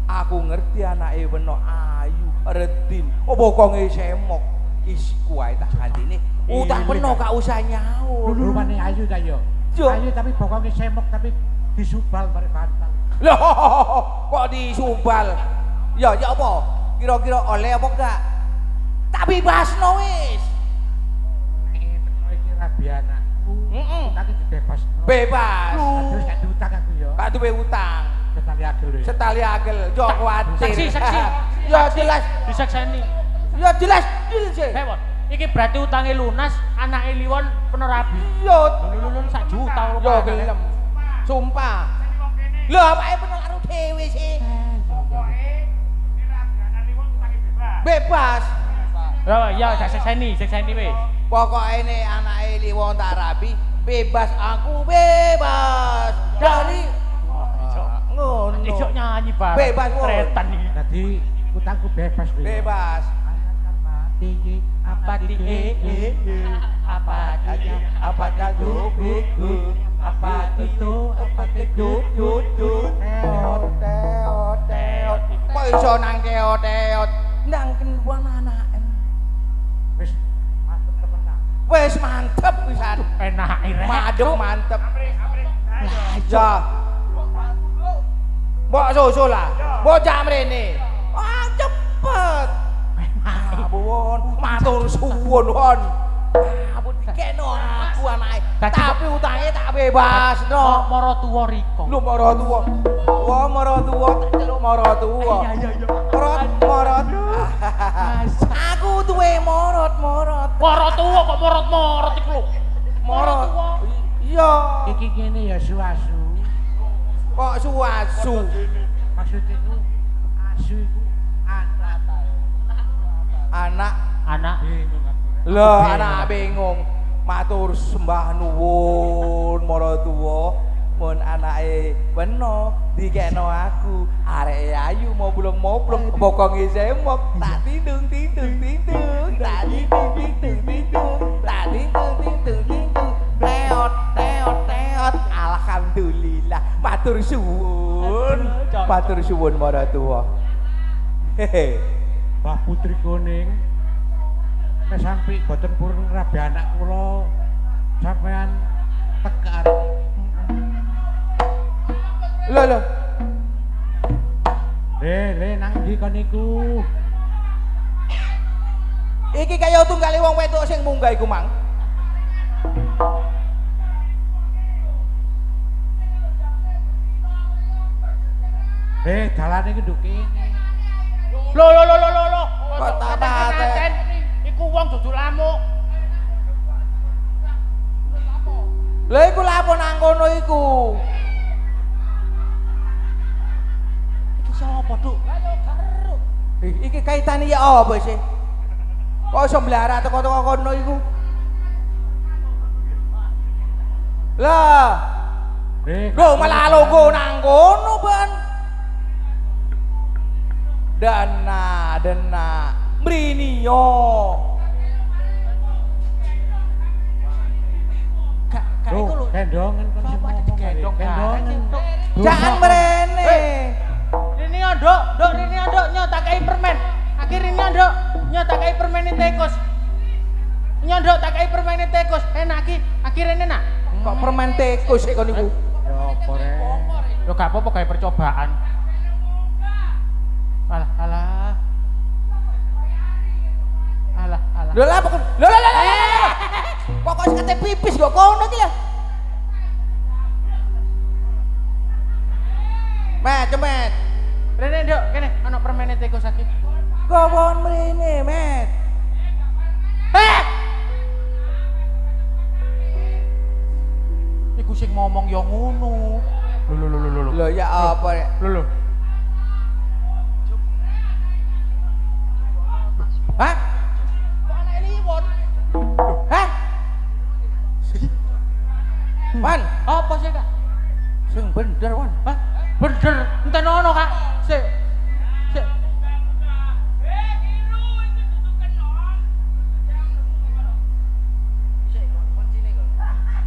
Aku ngerti anake beno ayu, redin. Apa konge semok. Isiku ae tak gantine. Utang beno gak usah nyaur. Rupane ayu ta yo. Yo. Ayu tapi bokonge semok tapi disubal bareng bantal. Loh, kok disubal? Ya apa? Kira-kira oleh apa gak? Tak bebasno wis. Nek menawa iki rabi anakku. Tapi dibebasno. Bebas. Terus gak diutang aku yo. Gak duwe utang. Ketali agel yo. Setali agel, yo kuwatir. Saksi. Ya jelas. Disakseni. Ya jelas deal sih. Hei, Won. Iki berarti utangnya lunas, anake Liwon penerabi. Yo, Lho 1 juta yo rupiah. gelem. Sumpah. Lho, apake bener karo dhewe sih? Bebas. Ya tak sakseni wis. Pokoke nek anake Liwon tak rabi, bebas aku bebas. Dari ngono. Iso nyanyi bareng. Bebas, Won. Tretan iki. Dadi utangku bebas Dik. Bebas. Tinggi Apa di apa dia Apa kagum apa itu apa itu teot. Kok iso nang teot? Nang kenuan anake. wis mantep temenan. Wis mantep pisan. enak irek. Madep mantep. Ya. Mbok susul lah. Bocah mrene. Ah cepet. Ampun, matur suwun, Won. Ampun dikeno aku anake. Tapi utange tak bebasno. Mara tuwa riko. Lu mara tuwa. Wah, mara tuwa, tak celuk mara tuwa. Iya. Morot. Aku duwe morot. Mara tuwa kok morot iku lho. Morot. Iya. Iki kene ya suasu. Kok suwasu. Maksud iku asu iku anak ta. Anak Bingung aku. Lho, anak bingung. Matur sembah nuwun maratuwa. Mun anake beno dikekno aku, areke ayu moblong-moblong bokonge semok. Tak tindung. Tak tindung. Teot. Alhamdulillah. Matur suwun maratuwa. Hehe. Mbah Putri Kuning nek sampe boten purun rabi anak kula sampean tekar. Lho. Le nang ndi kon niku? Iki kaya tunggale wong wedok sing munggah iku, Mang. Dalane iki nduk kene. Lho. Kok taten. Iku wong dudu lamuk. Lha iku lapo nang kono iku? Iki sapa, Duk? Iki kaitane ya apa sih? Kok iso mlarat teko-teko kono iku? Lah, lho malah logo nang kono, Ban. Dana mrini yo. Kak Loh, iku lho. gendongan kon sing ngomong. digendong Gendongan. Jangan mrene. Rini ondok, nyo tak kei permen. Akhir ini ondok, nyo tak kei permen tikus. Nyo ondok tak kei permen tikus. Enak iki, akhirnya nak. Kok permen tikus sik kon niku? Ya apa rek? Lho gak apa-apa kayak percobaan. Alah. Lho lah pokok. Lho. Pokok sekate pipis kok kono iki lho. Cemet. Rene nduk, kene ana permen tikus iki. Gawon mrene, Met. Iku sing ngomong ya ngono. Lho. Lho ya apa rek? Lho. Hah? Kok anak liwon? Hah? Wan, Apa sih, Kak? sing bener Wan. Hah? Bener, enten ono, Kak. Sik. Sik.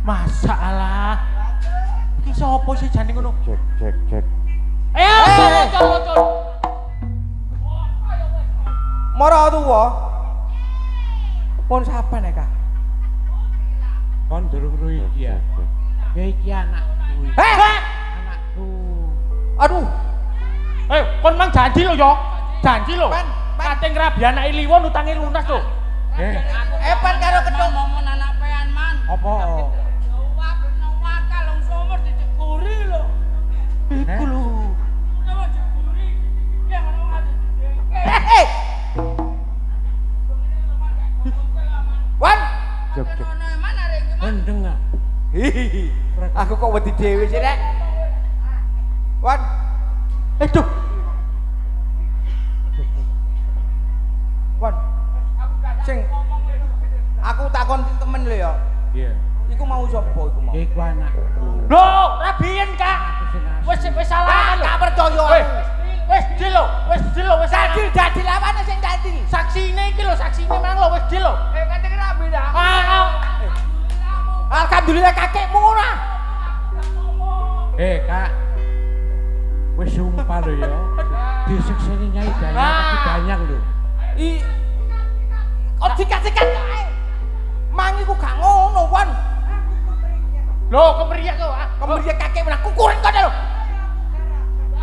Masalah. Iki sapa sih jane ngono? Cek. Col. Mara tuwa. Pun sapa nek, Kak? Kon durung ru iki ya. Ya iki anakku. Anakku. Aduh, Kon mang janji lho yo. Janji lho. Pan. Kate ngrabi anake Liwon utange lunas lho. Epan karo ketung. Ngomong anak pean man. Apa? Jawab nang wakal long sumur dicekuri lho. Iku lho. Nang cekuri. Ya ngono ati. Eh. Wan, Cek. Ono man arek iki man. Endeng ah. hihi. Aku kok wedi dhewe sih rek. Wan, Aduh. Wan. Sing aku takon temen lho ya. Iya. Iku mau sapa iku mau? Iku anakku. Lho, rabiyen, Kak. Aku sing Wis salaman lho. Tak percaya Wis, aku. wis dil lho, wis Dadi lawane sing dadi. saksine iki lho, saksine mang lho, wis dil lho. Kating rabi dah. Ah, Alhamdulillah kakekmu ora. Kak. Wis sumpah lho ya. Disekseni Nyai Dayang tapi Dayang lho. Kok sikat-sikat kae. Mang iku gak ngono, Wan. lho kemeriak kok. Kemeriak kakek menang kukurin kok lho.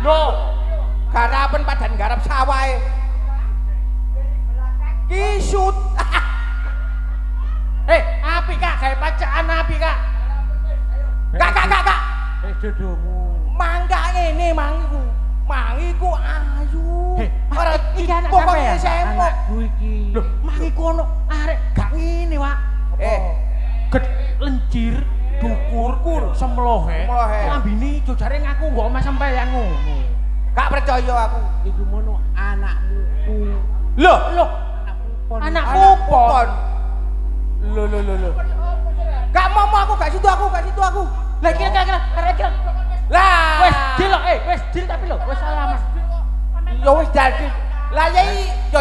Lho, Garapen padan garap sawahe. Kisut. apik Kak, gawe pacaan apik Kak. Kak. Jodohmu. Mangga ngene mangiku. Mangiku ayu. Ora iki anak pokoke sampean? sempo. Anakku iki. Lho, mangiku ono arek gak ngene, Wak. Ged lencir, dukur, semlohe. Semlohe. Lambine ijo jare ngaku nggo omah sampeyan ngono. Gak percaya aku. Iku mono anakmu. Lho, Anakku pon. Lho. Gak mau aku gak situ aku. Lah kira-kira Lah. wis dil lho, wis dil tapi lho, wis salaman. Ya wis dadi. Lah ya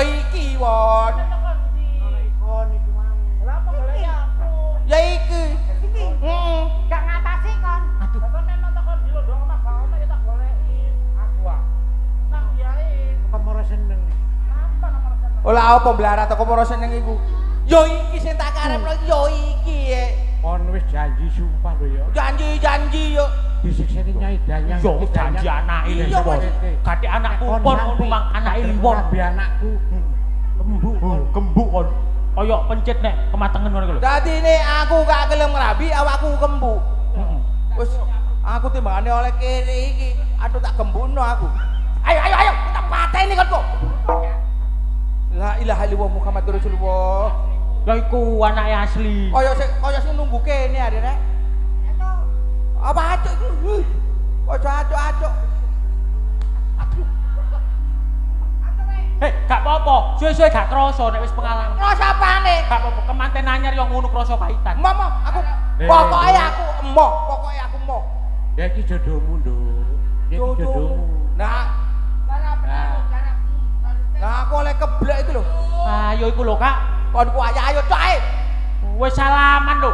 iki won. Ya iki. Heeh. Gak ngatasi kon. Aduh. Kon memang takon dilo dong omah gak ono ya tak goleki. Aku ah. Nang diae. Kemoro seneng. Apa nomor seneng? Ola apa mblarat kok ora seneng iku. Ya iki sing tak karepno ya iki. Kon wis janji sumpah lho ya. Janji yo. Disekseni Nyai Dayang. Yo janji anake Iya, lho. Bos. Gati anakku pon ngono mang anake Liwon. Rabi anakku. Gembuk kon. Kaya pencit nek kematengen ngono lho. Dadi nek aku gak gelem ngrabi awakku kembuk. Wis aku timbangane oleh kene iki. Aduh tak gembukno aku. Ayo tak pateni kon kok. La ilaha illallah Muhammadur Rasulullah. Lah iku anake asli. Kaya sing nunggu kene are rek. Apa acuk iki? Kok acuk-acuk. Gak apa-apa. Suwe-suwe gak krasa nek wis pengalaman. Rasa apane? Gak apa-apa, kemanten anyar yo ngono krasa pahitan. Momo aku pokoke aku emoh. Ya iki jodohmu lho. Ya iki jodohmu. Nah, aku oleh keblek itu lho. Ayo iku lho, Kak. Konku ayo cok ae. Wis salaman lho.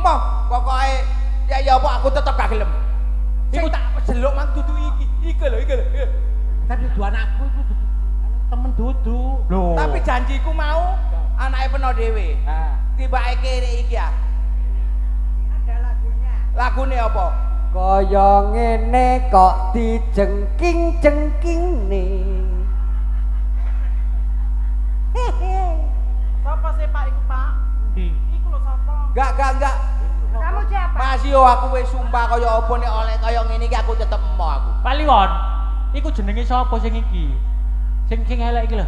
Emoh, pokoke ya apa aku tetep gak gelem. Iku tak seluk mang dudu iki lho. Tapi dua anakku itu temen dudu. Lho. Tapi janjiku mau anake peno dhewe. Ah. Tibake kene iki ya. Ada lagunya. Lagune apa? Kaya ngene kok dijengking-jengkingne. Sapa sih Pak iku, Pak? Iku lho sapa? Enggak. Kamu siapa? Mas yo aku wis sumpah kaya apa nek oleh kaya ngene iki aku tetep emoh aku. Pak Liwon, iku jenenge sapa sing iki? Sing elek iki lho.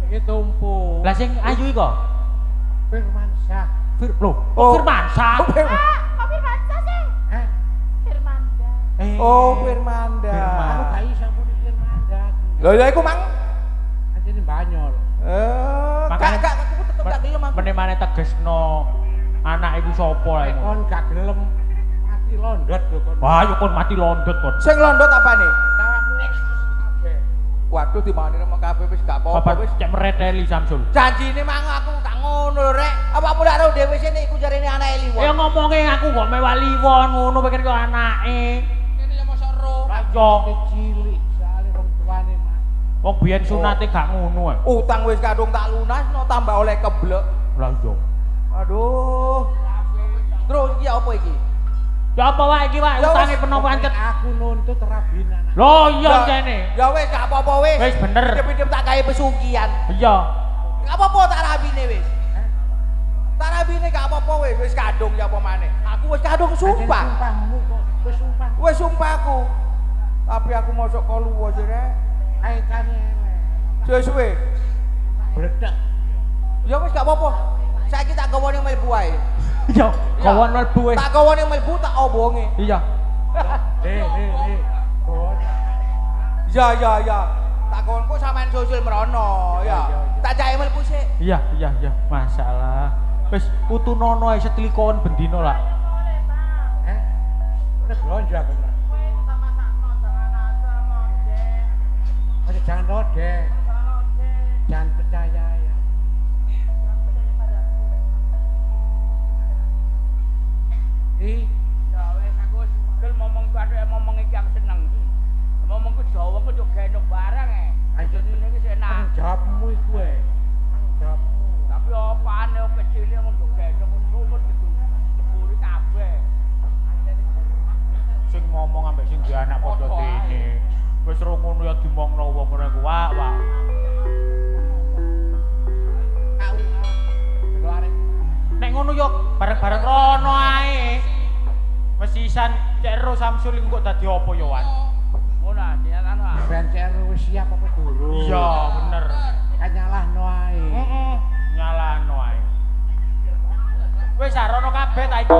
Iki tumpu. Lah sing ayu iki kok? Firmansyah. Firmansyah. Kok Firmansyah sih? Eh, Firmanda. Oh, Firmanda. Aku gak iso muni Firmanda. Lho ya iku mang Anjene Banyol. Makane gak aku tetep gak gelem aku. Meneh tekesno anak iku sapa ae. Kon gak gelem mati londot lho kon. Wah, yo kon mati londot kon. Sing londot apane? Tawamu kabeh. Waduh dimane nang kabeh wis gak apa-apa wis. Cek mereteli Samsul. Janjine mang aku gak ngono lho rek. Apa mulak karo dhewe sene iku jarene anake Liwon. Ya ngomongke aku kok mewah Liwon ngono pikir kok anake. Kene ya mosok ro. Lah yo Cilik soalé wong tuane mati. wong biyen sunate gak ngono ae. Utang wis kadung tak lunasno tambah oleh keblek. Lah yo. Aduh. Terus iki apa iki? Ya apa wae iki wae Ya utange wis, peno pancet. Aku nuntut Rabina. Lho iya kene. Ya wis gak apa-apa wis. Wis bener. Dip-dip tak gawe pesugihan. Iya. Gak apa-apa tak rabine wis. Tak rabine gak apa-apa wis kadung ya apa maneh. Aku wis kadung sumpah. Sumpahmu kok wis sumpah. Wis sumpahku. Tapi aku mosok koluwo jere. Kaitane elek. Suwe-suwe. Bledek. Ya wis gak apa-apa. Saiki tak gawone mlebu ae. Iya, kawan mlebu wis. Tak gawone mlebu tak obonge. Iya. Kon. Ya. Tak gawonku sampean susul merono ya. Tak jake mlebu sik. Iya, masalah. Wis utunono ae setlikoan bendino lah. Wis lonjo aku. Jangan rode. Jangan percaya ya. Ya wis aku gel ngomong kadhe ngomong iki aku seneng. Ngomongku Jawa ku yo genok barang e. Ayo iki enak. Jawabmu iku e. Jawabmu. Tapi opane kecil yo genok sumut gitu. Sepuri kabeh. Sing ngomong ambek sing duwe anak padha dene. Wis ro ngono ya dimongno wong ngene ku wak. Nek ngono yo bareng-bareng rono ae. Wis sisan cek ro Samsul engko dadi apa yo wan. Ngono jenengan ah. Ben CR wis siap apa durung? Iya, bener. Kan nyalahno ae. Heeh, nyalahno ae. Wis arono kabeh ta iki.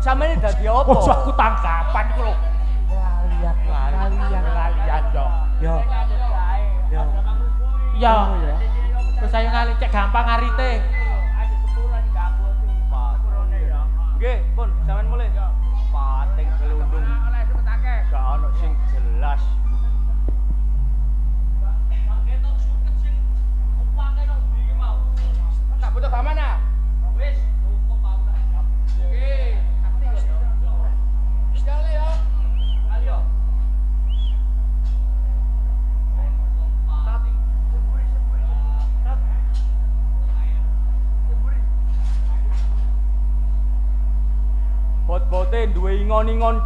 Sampeyan dadi apa? Oh, aku tanggapan iku lho. Lalian yo. Yo. Iya. Terus saya ngali cek gampang arite. Ayo sepuran ganggu iki. Nggih, pun sampeyan mulih. Pating gelundung. Oleh sepetake. Gak ono sing jelas. Ketok suket sing upake nang ndi iki mau. Tak butuh gamana. Wis, cukup aku tak jawab. Oke. Bot-bote duwe ingon-ingon